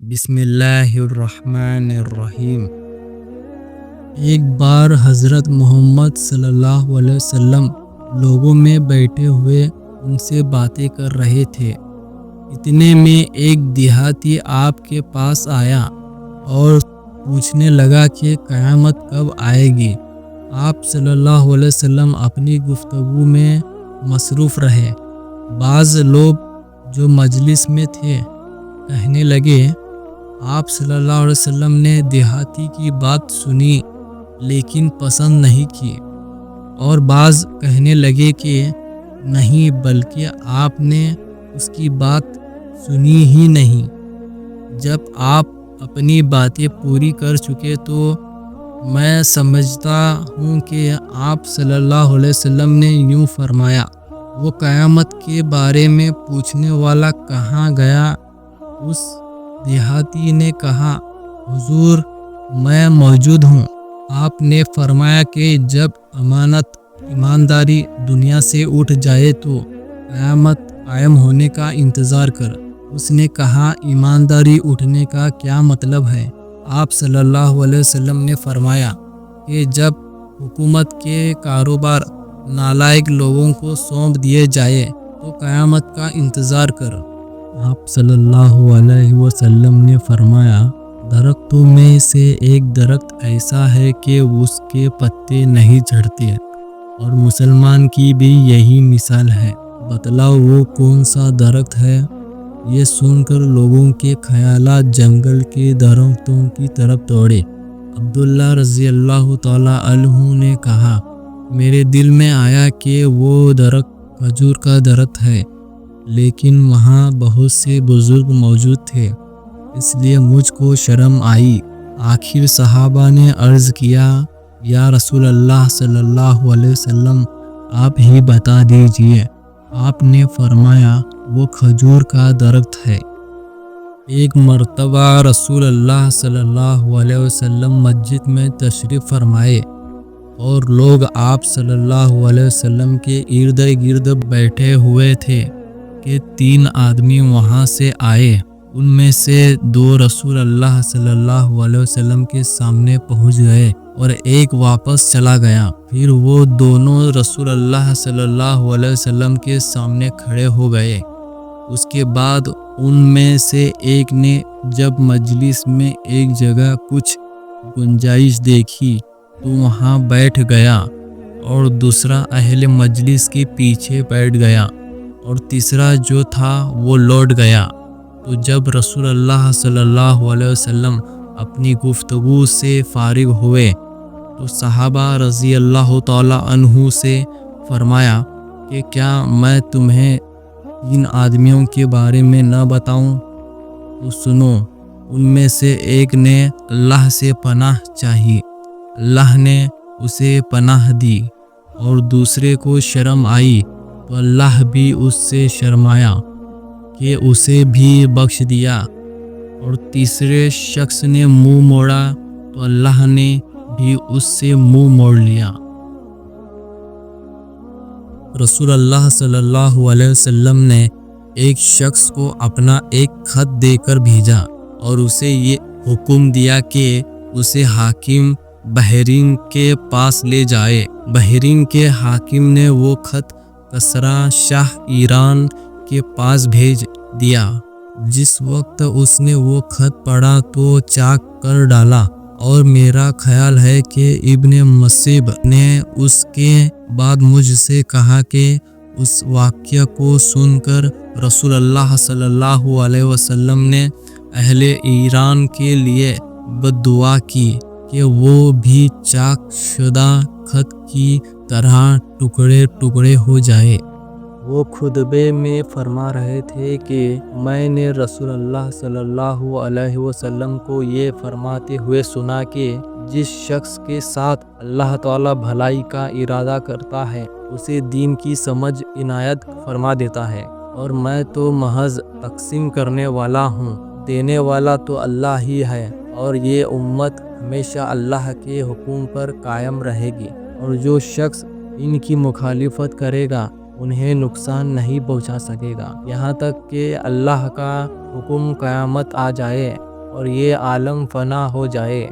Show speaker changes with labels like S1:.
S1: بسم اللہ الرحمن الرحیم۔ ایک بار حضرت محمد صلی اللہ علیہ وسلم لوگوں میں بیٹھے ہوئے ان سے باتیں کر رہے تھے۔ اتنے میں ایک دیہاتی آپ کے پاس آیا اور پوچھنے لگا کہ قیامت کب آئے گی۔ آپ صلی اللہ علیہ وسلم اپنی گفتگو میں مصروف رہے۔ بعض لوگ جو مجلس میں تھے کہنے لگے، آپ صلی اللہ علیہ وسلم نے دیہاتی کی بات سنی لیکن پسند نہیں کی، اور بعض کہنے لگے کہ نہیں، بلکہ آپ نے اس کی بات سنی ہی نہیں۔ جب آپ اپنی باتیں پوری کر چکے تو میں سمجھتا ہوں کہ آپ صلی اللہ علیہ وسلم نے یوں فرمایا، وہ قیامت کے بارے میں پوچھنے والا کہاں گیا؟ اس دیہاتی نے کہا، حضور میں موجود ہوں۔ آپ نے فرمایا کہ جب امانت ایمانداری دنیا سے اٹھ جائے تو قیامت قائم ہونے کا انتظار کر۔ اس نے کہا، ایمانداری اٹھنے کا کیا مطلب ہے؟ آپ صلی اللہ علیہ وسلم نے فرمایا کہ جب حکومت کے کاروبار نالائق لوگوں کو سونپ دیے جائے تو قیامت کا انتظار کر۔ آپ صلی اللہ علیہ وسلم نے فرمایا، درختوں میں سے ایک درخت ایسا ہے کہ اس کے پتے نہیں جھڑتے، اور مسلمان کی بھی یہی مثال ہے۔ بتلاؤ وہ کون سا درخت ہے؟ یہ سن کر لوگوں کے خیالات جنگل کے درختوں کی طرف دوڑے۔ عبداللہ رضی اللہ تعالیٰ عنہ نے کہا، میرے دل میں آیا کہ وہ درخت کھجور کا درخت ہے، لیکن وہاں بہت سے بزرگ موجود تھے، اس لیے مجھ کو شرم آئی۔ آخر صحابہ نے عرض کیا، یا رسول اللہ صلی اللہ علیہ وسلم، آپ ہی بتا دیجئے۔ آپ نے فرمایا، وہ کھجور کا درخت ہے۔ ایک مرتبہ رسول اللہ صلی اللہ علیہ وسلم مسجد میں تشریف فرمائے اور لوگ آپ صلی اللہ علیہ وسلم کے ارد گرد بیٹھے ہوئے تھے کہ 3 آدمی وہاں سے آئے۔ ان میں سے 2 رسول اللہ صلی اللہ علیہ وسلم کے سامنے پہنچ گئے اور ایک واپس چلا گیا۔ پھر وہ دونوں رسول اللہ صلی اللہ علیہ وسلم کے سامنے کھڑے ہو گئے۔ اس کے بعد ان میں سے ایک نے جب مجلس میں ایک جگہ کچھ گنجائش دیکھی تو وہاں بیٹھ گیا، اور دوسرا اہل مجلس کے پیچھے بیٹھ گیا، اور تیسرا جو تھا وہ لوٹ گیا۔ تو جب رسول اللہ صلی اللہ علیہ وسلم اپنی گفتگو سے فارغ ہوئے تو صحابہ رضی اللہ تعالیٰ عنہ سے فرمایا کہ کیا میں تمہیں 3 آدمیوں کے بارے میں نہ بتاؤں؟ تو سنو۔ ان میں سے ایک نے اللہ سے پناہ چاہی، اللہ نے اسے پناہ دی، اور دوسرے کو شرم آئی تو اللہ بھی اس سے شرمایا کہ اسے بھی بخش دیا، اور تیسرے شخص نے منہ موڑا تو اللہ نے بھی اس سے منہ موڑ لیا۔ رسول اللہ صلی اللہ علیہ وسلم نے ایک شخص کو اپنا ایک خط دے کر بھیجا اور اسے یہ حکم دیا کہ اسے حاکم بحرین کے پاس لے جائے۔ بحرین کے حاکم نے وہ خط کسریٰ شاہ ایران کے پاس بھیج دیا۔ جس وقت اس نے وہ خط پڑھا تو چاک کر ڈالا، اور میرا خیال ہے کہ ابن مسیب نے اس کے بعد مجھ سے کہا کہ اس واقعہ کو سن کر رسول اللہ صلی اللہ علیہ وسلم نے اہل ایران کے لیے بد دعا کی کہ وہ بھی چاک شدہ خط کی طرح ٹکڑے ٹکڑے ہو جائے۔ وہ خطبے میں فرما رہے تھے کہ میں نے رسول اللہ صلی اللہ علیہ وسلم کو یہ فرماتے ہوئے سنا کہ جس شخص کے ساتھ اللہ تعالیٰ بھلائی کا ارادہ کرتا ہے اسے دین کی سمجھ عنایت فرما دیتا ہے، اور میں تو محض تقسیم کرنے والا ہوں، دینے والا تو اللہ ہی ہے، اور یہ امت ہمیشہ اللہ کے حکم پر قائم رہے گی، اور جو شخص ان کی مخالفت کرے گا انہیں نقصان نہیں پہنچا سکے گا، یہاں تک کہ اللہ کا حکم قیامت آ جائے۔ اور یہ عالم فنا ہو جائے۔